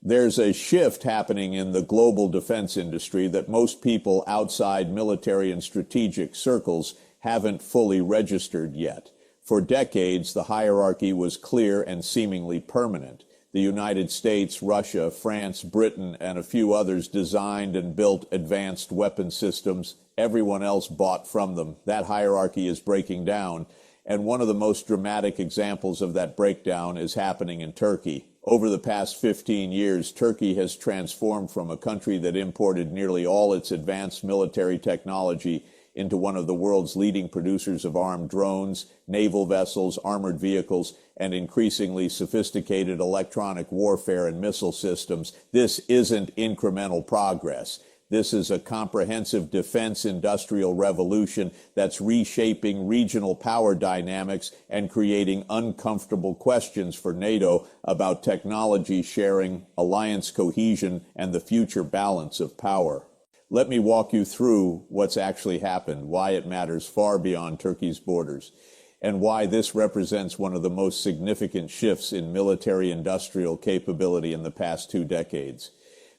There's a shift happening in the global defense industry that most people outside military and strategic circles haven't fully registered yet. For decades, the hierarchy was clear and seemingly permanent. The United States, Russia, France, Britain, and a few others designed and built advanced weapon systems. Everyone else bought from them. That hierarchy is breaking down, and one of the most dramatic examples of that breakdown is happening in Turkey. Over the past 15 years, Turkey has transformed from a country that imported nearly all its advanced military technology into one of the world's leading producers of armed drones, naval vessels, armored vehicles, and increasingly sophisticated electronic warfare and missile systems. This isn't incremental progress. This is a comprehensive defense industrial revolution that's reshaping regional power dynamics and creating uncomfortable questions for NATO about technology sharing, alliance cohesion, and the future balance of power. Let me walk you through what's actually happened, why it matters far beyond Turkey's borders, and why this represents one of the most significant shifts in military-industrial capability in the past 2 decades.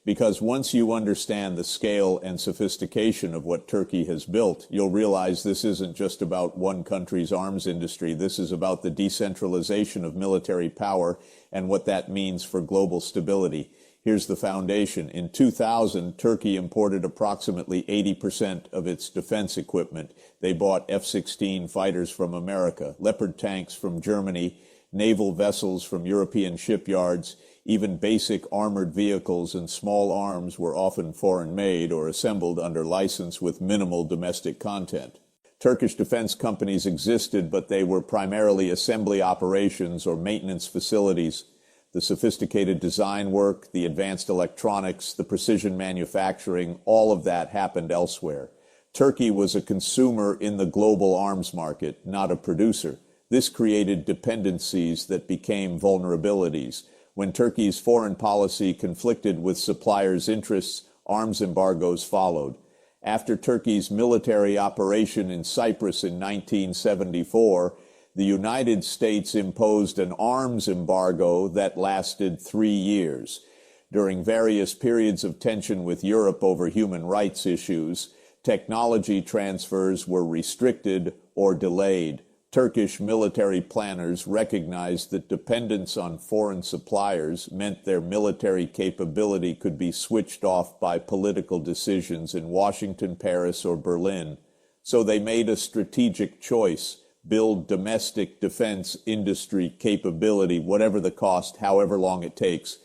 Because once you understand the scale and sophistication of what Turkey has built, you'll realize this isn't just about one country's arms industry. This is about the decentralization of military power and what that means for global stability. Here's the foundation. In 2000, Turkey imported approximately 80% of its defense equipment. They bought F-16 fighters from America, Leopard tanks from Germany, naval vessels from European shipyards. Even basic armored vehicles and small arms were often foreign-made or assembled under license with minimal domestic content. Turkish defense companies existed, but they were primarily assembly operations or maintenance facilities. The sophisticated design work, the advanced electronics, the precision manufacturing, all of that happened elsewhere. Turkey was a consumer in the global arms market, not a producer. This created dependencies that became vulnerabilities. When Turkey's foreign policy conflicted with suppliers' interests, arms embargoes followed. After Turkey's military operation in Cyprus in 1974, the United States imposed an arms embargo that lasted 3 years. During various periods of tension with Europe over human rights issues, technology transfers were restricted or delayed. Turkish military planners recognized that dependence on foreign suppliers meant their military capability could be switched off by political decisions in Washington, Paris, or Berlin. So they made a strategic choice: build domestic defense industry capability, whatever the cost, however long it takes.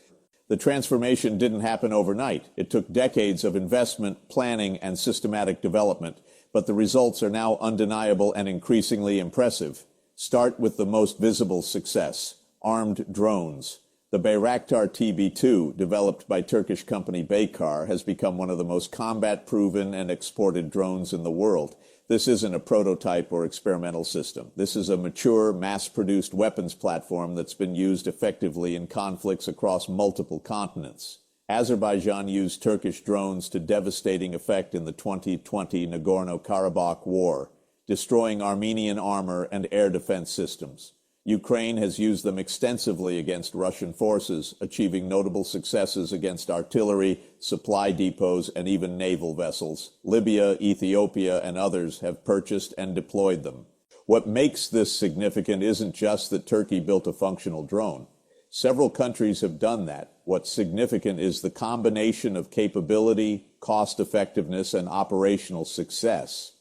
The transformation didn't happen overnight. It took decades of investment, planning, and systematic development. But the results are now undeniable and increasingly impressive. Start with the most visible success: armed drones. The Bayraktar TB2, developed by Turkish company Baykar, has become one of the most combat-proven and exported drones in the world. This isn't a prototype or experimental system. This is a mature, mass-produced weapons platform that's been used effectively in conflicts across multiple continents. Azerbaijan used Turkish drones to devastating effect in the 2020 Nagorno-Karabakh war, destroying Armenian armor and air defense systems. Ukraine has used them extensively against Russian forces, achieving notable successes against artillery, supply depots, and even naval vessels. Libya, Ethiopia, and others have purchased and deployed them. What makes this significant isn't just that Turkey built a functional drone. Several countries have done that. What's significant is the combination of capability, cost effectiveness, and operational success.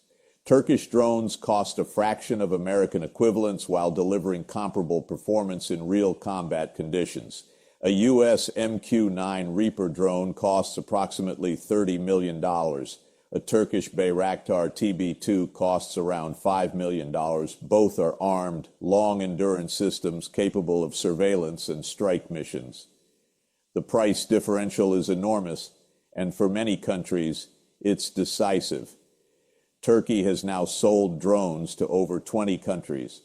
Turkish drones cost a fraction of American equivalents while delivering comparable performance in real combat conditions. A U.S. MQ-9 Reaper drone costs approximately $30 million. A Turkish Bayraktar TB2 costs around $5 million. Both are armed, long-endurance systems capable of surveillance and strike missions. The price differential is enormous, and for many countries, it's decisive. Turkey has now sold drones to over 20 countries.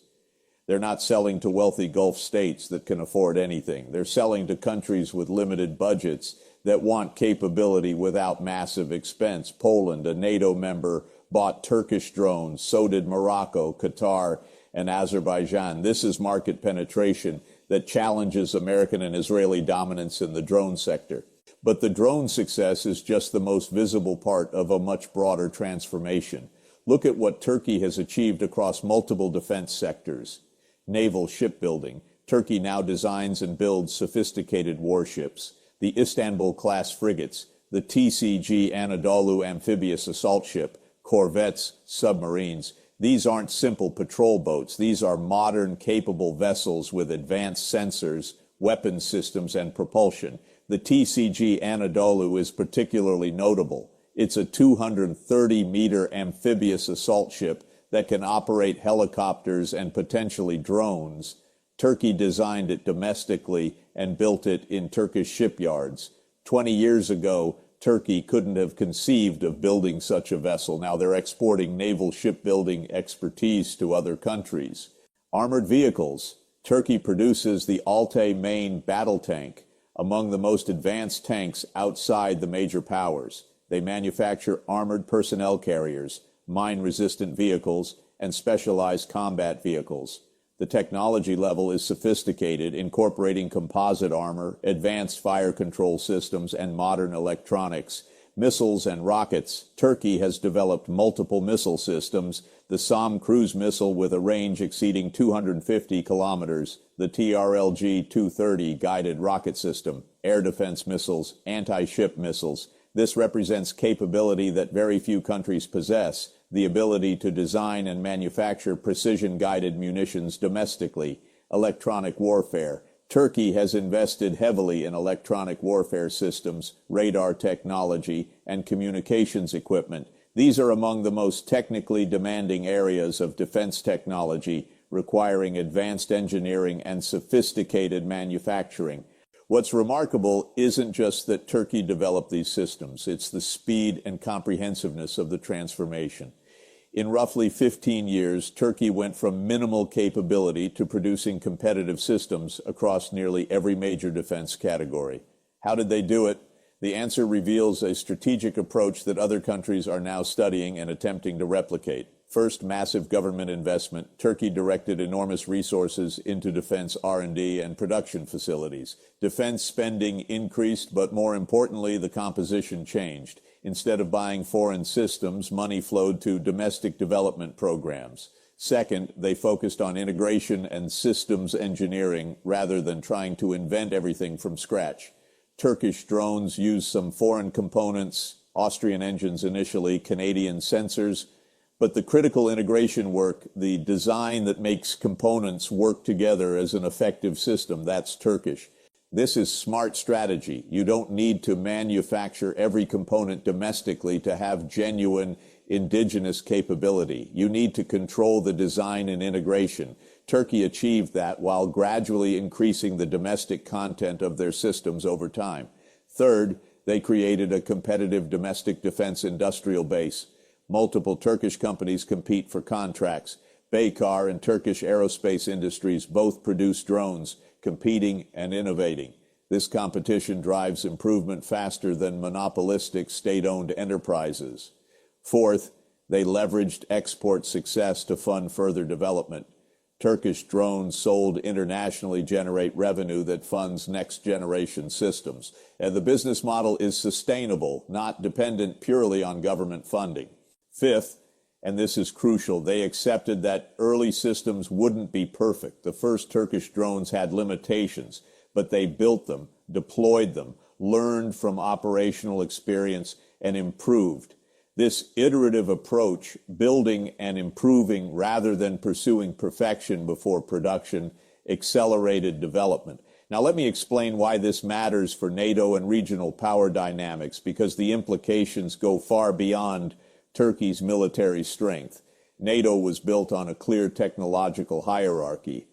They're not selling to wealthy Gulf states that can afford anything. They're selling to countries with limited budgets that want capability without massive expense. Poland, a NATO member, bought Turkish drones. So did Morocco, Qatar, and Azerbaijan. This is market penetration that challenges American and Israeli dominance in the drone sector. But the drone success is just the most visible part of a much broader transformation. Look at what Turkey has achieved across multiple defense sectors. Naval shipbuilding. Turkey now designs and builds sophisticated warships. The Istanbul-class frigates, the TCG Anadolu amphibious assault ship, corvettes, submarines. These aren't simple patrol boats. These are modern, capable vessels with advanced sensors, weapon systems, and propulsion. The TCG Anadolu is particularly notable. It's a 230-meter amphibious assault ship that can operate helicopters and potentially drones. Turkey designed it domestically and built it in Turkish shipyards. 20 years ago, Turkey couldn't have conceived of building such a vessel. Now they're exporting naval shipbuilding expertise to other countries. Armored vehicles. Turkey produces the Altay main battle tank, among the most advanced tanks outside the major powers. They manufacture armored personnel carriers, mine-resistant vehicles, and specialized combat vehicles. The technology level is sophisticated, incorporating composite armor, advanced fire control systems, and modern electronics. Missiles and rockets. Turkey has developed multiple missile systems, the SAM cruise missile with a range exceeding 250 kilometers, the TRLG-230 guided rocket system, air defense missiles, anti-ship missiles. This represents capability that very few countries possess, the ability to design and manufacture precision-guided munitions domestically. Electronic warfare. Turkey has invested heavily in electronic warfare systems, radar technology, and communications equipment. These are among the most technically demanding areas of defense technology, requiring advanced engineering and sophisticated manufacturing. What's remarkable isn't just that Turkey developed these systems, it's the speed and comprehensiveness of the transformation. In roughly 15 years, Turkey went from minimal capability to producing competitive systems across nearly every major defense category. How did they do it? The answer reveals a strategic approach that other countries are now studying and attempting to replicate. First, massive government investment. Turkey directed enormous resources into defense R&D and production facilities. Defense spending increased, but more importantly, the composition changed. Instead of buying foreign systems, money flowed to domestic development programs. Second, they focused on integration and systems engineering rather than trying to invent everything from scratch. Turkish drones used some foreign components, Austrian engines initially, Canadian sensors, but the critical integration work, the design that makes components work together as an effective system, that's Turkish. This is smart strategy. You don't need to manufacture every component domestically to have genuine indigenous capability. You need to control the design and integration. Turkey achieved that while gradually increasing the domestic content of their systems over time. Third, they created a competitive domestic defense industrial base. Multiple Turkish companies compete for contracts. Baykar and Turkish aerospace industries both produce drones, competing and innovating. This competition drives improvement faster than monopolistic state-owned enterprises. Fourth, they leveraged export success to fund further development. Turkish drones sold internationally generate revenue that funds next-generation systems. And the business model is sustainable, not dependent purely on government funding. Fifth, and this is crucial, they accepted that early systems wouldn't be perfect. The first Turkish drones had limitations, but they built them, deployed them, learned from operational experience, and improved. This iterative approach, building and improving rather than pursuing perfection before production, accelerated development. Now let me explain why this matters for NATO and regional power dynamics, because the implications go far beyond Turkey's military strength. NATO was built on a clear technological hierarchy.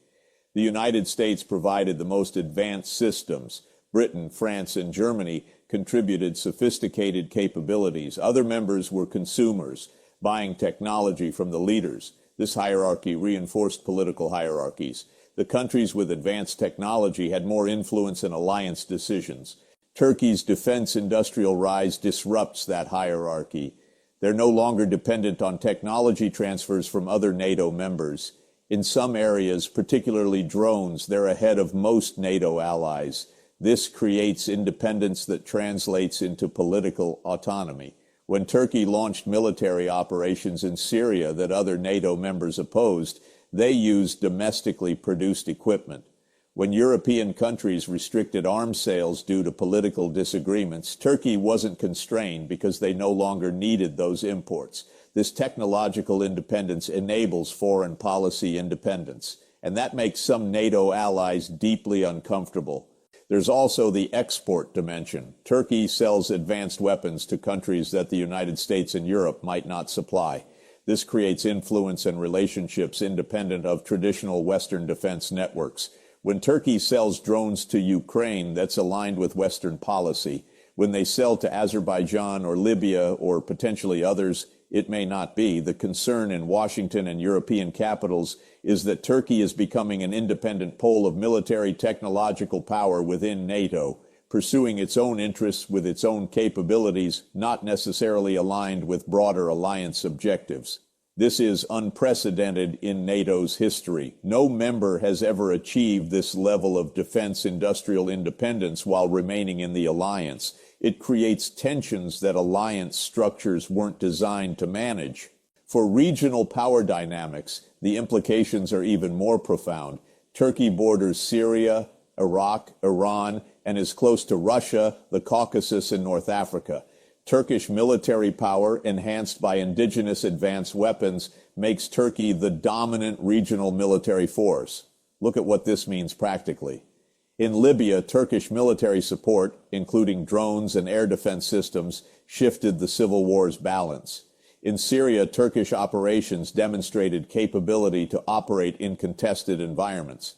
The United States provided the most advanced systems. Britain, France, and Germany contributed sophisticated capabilities. Other members were consumers, buying technology from the leaders. This hierarchy reinforced political hierarchies. The countries with advanced technology had more influence in alliance decisions. Turkey's defense industrial rise disrupts that hierarchy. They're no longer dependent on technology transfers from other NATO members. In some areas, particularly drones, they're ahead of most NATO allies. This creates independence that translates into political autonomy. When Turkey launched military operations in Syria that other NATO members opposed, they used domestically produced equipment. When European countries restricted arms sales due to political disagreements, Turkey wasn't constrained because they no longer needed those imports. This technological independence enables foreign policy independence, and that makes some NATO allies deeply uncomfortable. There's also the export dimension. Turkey sells advanced weapons to countries that the United States and Europe might not supply. This creates influence and relationships independent of traditional Western defense networks. When Turkey sells drones to Ukraine, that's aligned with Western policy. When they sell to Azerbaijan or Libya or potentially others, it may not be. The concern in Washington and European capitals is that Turkey is becoming an independent pole of military technological power within NATO, pursuing its own interests with its own capabilities, not necessarily aligned with broader alliance objectives. This is unprecedented in NATO's history. No member has ever achieved this level of defense industrial independence while remaining in the alliance. It creates tensions that alliance structures weren't designed to manage. For regional power dynamics, the implications are even more profound. Turkey borders Syria, Iraq, Iran, and is close to Russia, the Caucasus, and North Africa. Turkish military power, enhanced by indigenous advanced weapons, makes Turkey the dominant regional military force. Look at what this means practically. In Libya, Turkish military support, including drones and air defense systems, shifted the civil war's balance. In Syria, Turkish operations demonstrated capability to operate in contested environments.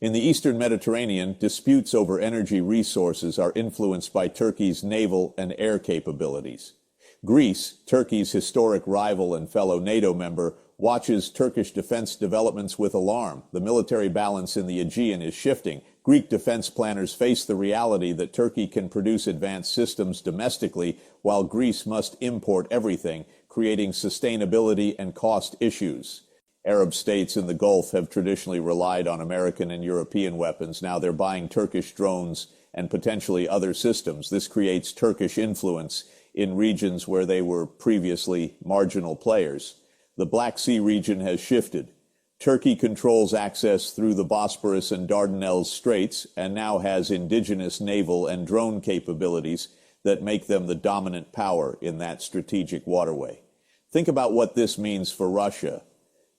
In the Eastern Mediterranean, disputes over energy resources are influenced by Turkey's naval and air capabilities. Greece, Turkey's historic rival and fellow NATO member, watches Turkish defense developments with alarm. The military balance in the Aegean is shifting. Greek defense planners face the reality that Turkey can produce advanced systems domestically while Greece must import everything, creating sustainability and cost issues. Arab states in the Gulf have traditionally relied on American and European weapons. Now they're buying Turkish drones and potentially other systems. This creates Turkish influence in regions where they were previously marginal players. The Black Sea region has shifted. Turkey controls access through the Bosporus and Dardanelles Straits and now has indigenous naval and drone capabilities that make them the dominant power in that strategic waterway. Think about what this means for Russia.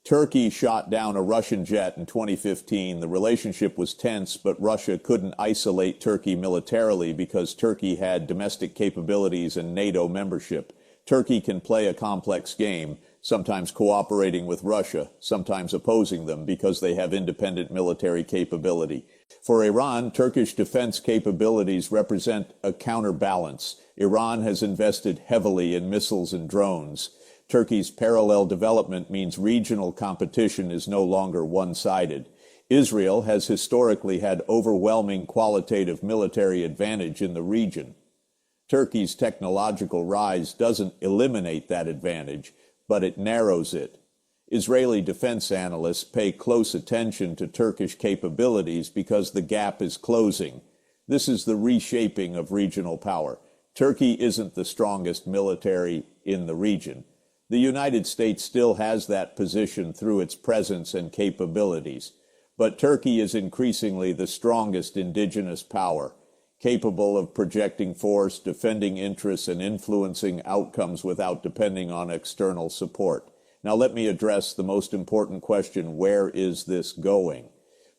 Turkey shot down a Russian jet in 2015. The relationship was tense, but Russia couldn't isolate Turkey militarily because Turkey had domestic capabilities and NATO membership. Turkey can play a complex game, sometimes cooperating with Russia, sometimes opposing them because they have independent military capability. For Iran, Turkish defense capabilities represent a counterbalance. Iran has invested heavily in missiles and drones. Turkey's parallel development means regional competition is no longer one-sided. Israel has historically had overwhelming qualitative military advantage in the region. Turkey's technological rise doesn't eliminate that advantage, but it narrows it. Israeli defense analysts pay close attention to Turkish capabilities because the gap is closing. This is the reshaping of regional power. Turkey isn't the strongest military in the region. The United States still has that position through its presence and capabilities, but Turkey is increasingly the strongest indigenous power, capable of projecting force, defending interests, and influencing outcomes without depending on external support. Now let me address the most important question: where is this going?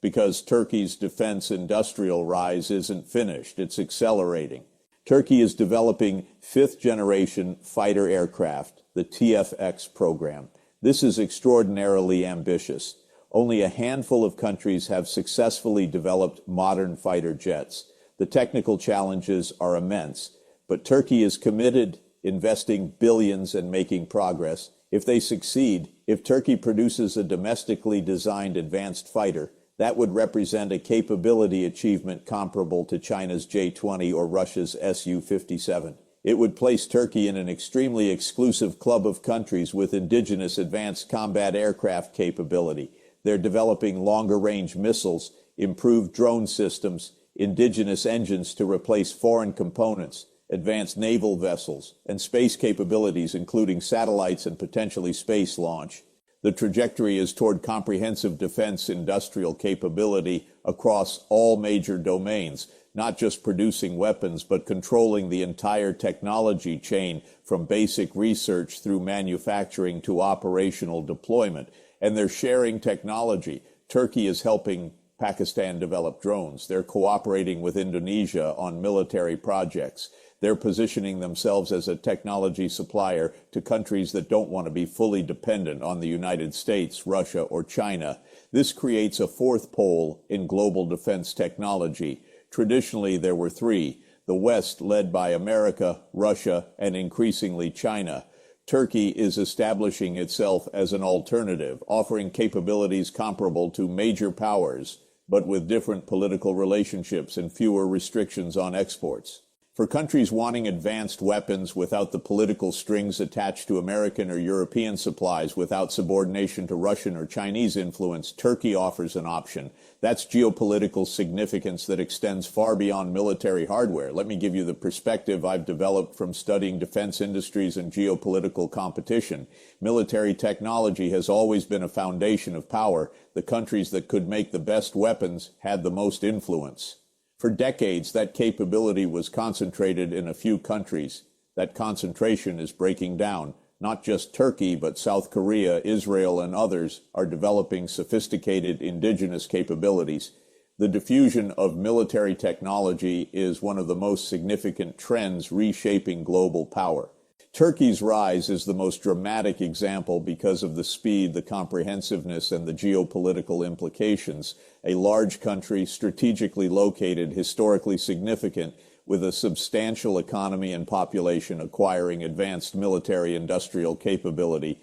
Because Turkey's defense industrial rise isn't finished, it's accelerating. Turkey is developing fifth-generation fighter aircraft, the TFX program. This is extraordinarily ambitious. Only a handful of countries have successfully developed modern fighter jets. The technical challenges are immense, but Turkey is committed, investing billions and making progress. If they succeed, if Turkey produces a domestically designed advanced fighter, that would represent a capability achievement comparable to China's J-20 or Russia's Su-57. It would place Turkey in an extremely exclusive club of countries with indigenous advanced combat aircraft capability. They're developing longer-range missiles, improved drone systems, indigenous engines to replace foreign components, advanced naval vessels, and space capabilities, including satellites and potentially space launch. The trajectory is toward comprehensive defense industrial capability across all major domains, not just producing weapons, but controlling the entire technology chain from basic research through manufacturing to operational deployment. And they're sharing technology. Turkey is helping Pakistan develop drones. They're cooperating with Indonesia on military projects. They're positioning themselves as a technology supplier to countries that don't want to be fully dependent on the United States, Russia, or China. This creates a fourth pole in global defense technology. Traditionally, there were three: the West, led by America, Russia, and increasingly China. Turkey is establishing itself as an alternative, offering capabilities comparable to major powers, but with different political relationships and fewer restrictions on exports. For countries wanting advanced weapons without the political strings attached to American or European supplies, without subordination to Russian or Chinese influence, Turkey offers an option. That's geopolitical significance that extends far beyond military hardware. Let me give you the perspective I've developed from studying defense industries and geopolitical competition. Military technology has always been a foundation of power. The countries that could make the best weapons had the most influence. For decades, that capability was concentrated in a few countries. That concentration is breaking down. Not just Turkey, but South Korea, Israel, and others are developing sophisticated indigenous capabilities. The diffusion of military technology is one of the most significant trends reshaping global power. Turkey's rise is the most dramatic example because of the speed, the comprehensiveness, and the geopolitical implications. A large country, strategically located, historically significant, with a substantial economy and population acquiring advanced military industrial capability.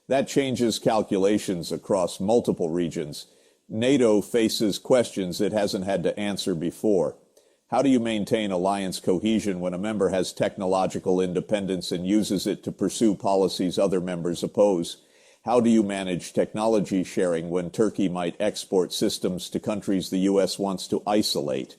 That changes calculations across multiple regions. NATO faces questions it hasn't had to answer before. How do you maintain alliance cohesion when a member has technological independence and uses it to pursue policies other members oppose? How do you manage technology sharing when Turkey might export systems to countries the U.S. wants to isolate?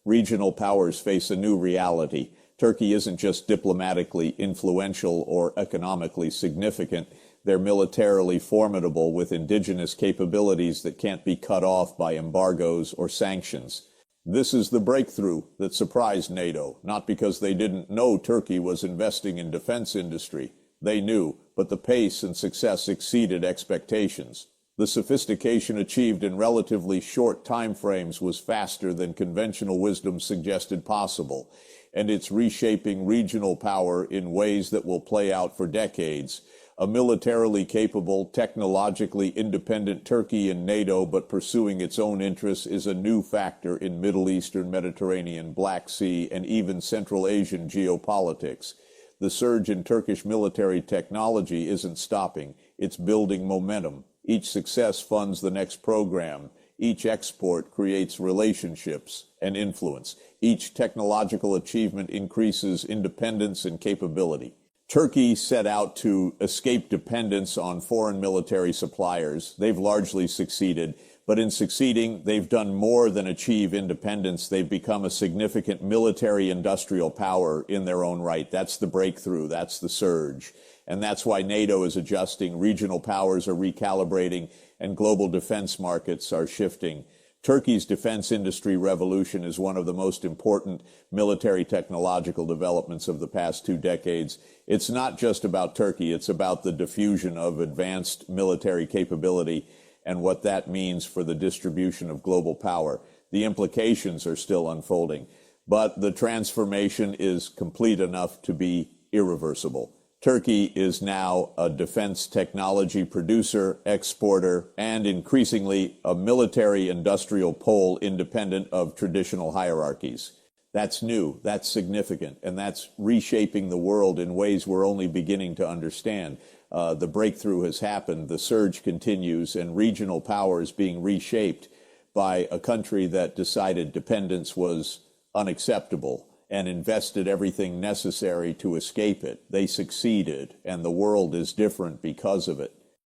Regional powers face a new reality. Turkey isn't just diplomatically influential or economically significant. They're militarily formidable with indigenous capabilities that can't be cut off by embargoes or sanctions. This is the breakthrough that surprised NATO, not because they didn't know Turkey was investing in defense industry. They knew, but the pace and success exceeded expectations. The sophistication achieved in relatively short time frames was faster than conventional wisdom suggested possible, and it's reshaping regional power in ways that will play out for decades. A militarily capable, technologically independent Turkey in NATO, but pursuing its own interests, is a new factor in Middle Eastern, Mediterranean, Black Sea, and even Central Asian geopolitics. The surge in Turkish military technology isn't stopping. It's building momentum. Each success funds the next program. Each export creates relationships and influence. Each technological achievement increases independence and capability. Turkey set out to escape dependence on foreign military suppliers. They've largely succeeded, but in succeeding, they've done more than achieve independence. They've become a significant military industrial power in their own right. That's the breakthrough. That's the surge. And that's why NATO is adjusting, regional powers are recalibrating, and global defense markets are shifting. Turkey's defense industry revolution is one of the most important military technological developments of the past 2 decades. It's not just about Turkey, it's about the diffusion of advanced military capability and what that means for the distribution of global power. The implications are still unfolding, but the transformation is complete enough to be irreversible. Turkey is now a defense technology producer, exporter, and increasingly a military industrial pole independent of traditional hierarchies. That's new, that's significant, and that's reshaping the world in ways we're only beginning to understand. The breakthrough has happened, the surge continues, and regional power is being reshaped by a country that decided dependence was unacceptable and invested everything necessary to escape it. They succeeded, and the world is different because of it.